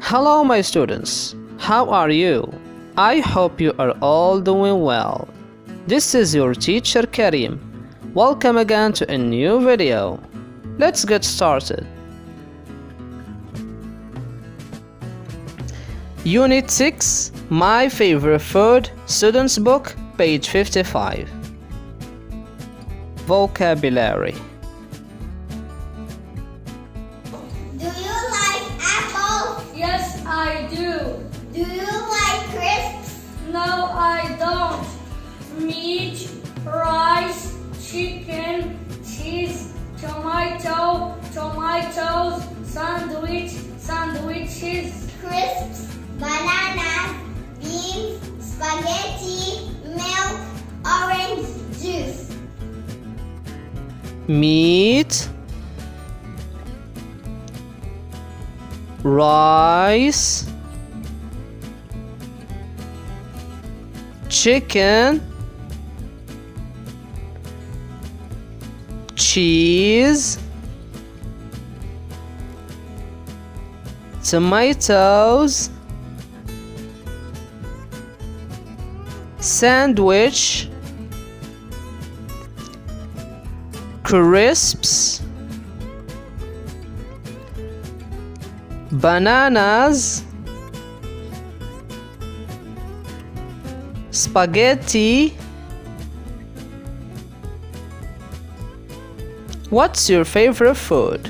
Hello, my students. How are you? I hope you are all doing well. This is your teacher Karim. Welcome again to a new video. Let's get started. Unit 6, My Favorite Food, Students Book, page 55. Vocabulary. Do you like apples? Yes, I do. Do you like crisps? No, I don't. Meat, rice, chicken, cheese, tomatoes, sandwiches. Crisps, bananas, beans, spaghetti, milk, orange juice. Meat, rice, chicken, cheese, tomatoes, sandwich, crisps, bananas, spaghetti. What's your favorite food?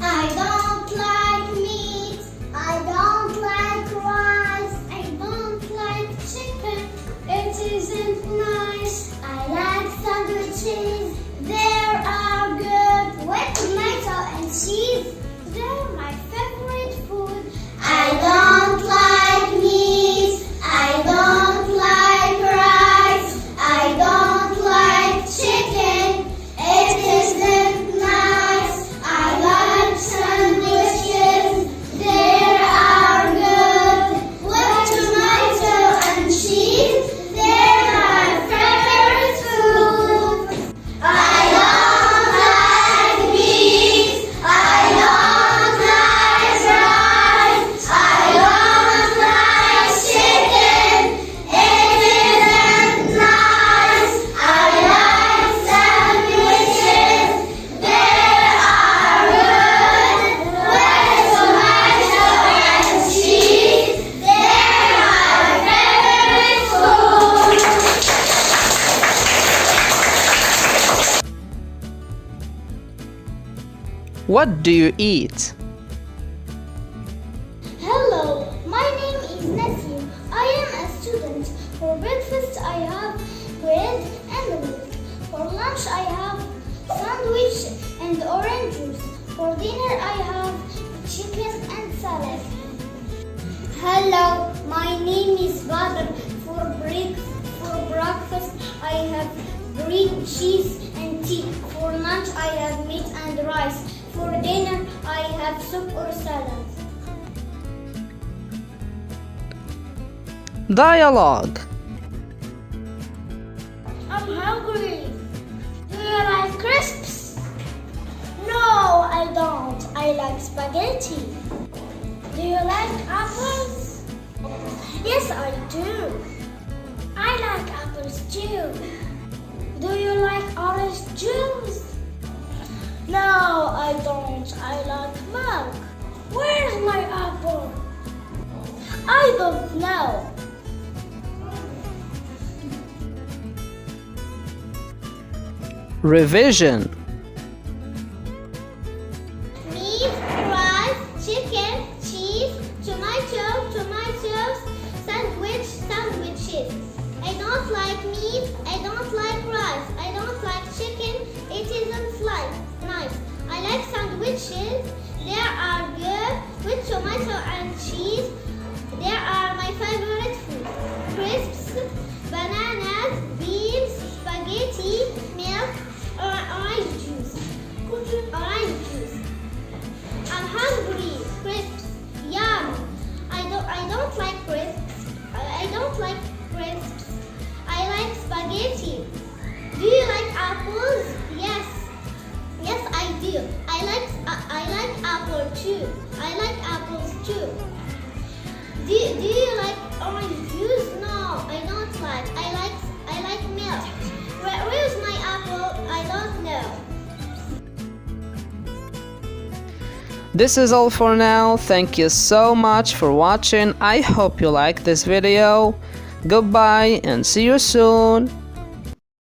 I don't like meat. I don't like rice. I don't like chicken. It isn't nice. I like sandwiches. They are good with tomato and cheese. They're my favorite food. I don't like meat. I don't like rice. I don't like chicken. It isn't nice. I like sandwiches. They are good with tomato and cheese. They're my favorite food. I don't like meat. I don't like rice. I don't like chicken. It isn't nice. I like sandwiches. They are good with tomato and cheese. They're my favorite food. What do you eat? Hello, my name is Nassim. I am a student. For breakfast I have bread and milk. For lunch I have sandwich and orange juice. For dinner I have chicken and salad. Hello, my name is Badr. For breakfast I have bread, cheese and tea. For lunch I have meat and rice. For dinner I have soup or salad. Dialogue. I'm hungry. Do you like crisps? No, I don't. I like spaghetti. Do you like apples? Yes, I do. I like apples too. Do you like orange juice? No, I don't. I like milk. Where's my apple? I don't know. Revision. Meat, rice, chicken, cheese, tomatoes, sandwiches. I don't like meat, I don't like rice, I don't like chicken, it isn't nice. I like sandwiches, they are good with tomato and cheese. They are my favorite food. Crisps, bananas, beans, spaghetti, milk, or orange juice. too. I like apples too. Do you like orange juice? No, I don't like. I like milk. Where's my apple? I don't know. This is all for now. Thank you so much for watching. I hope you liked this video. Goodbye and see you soon.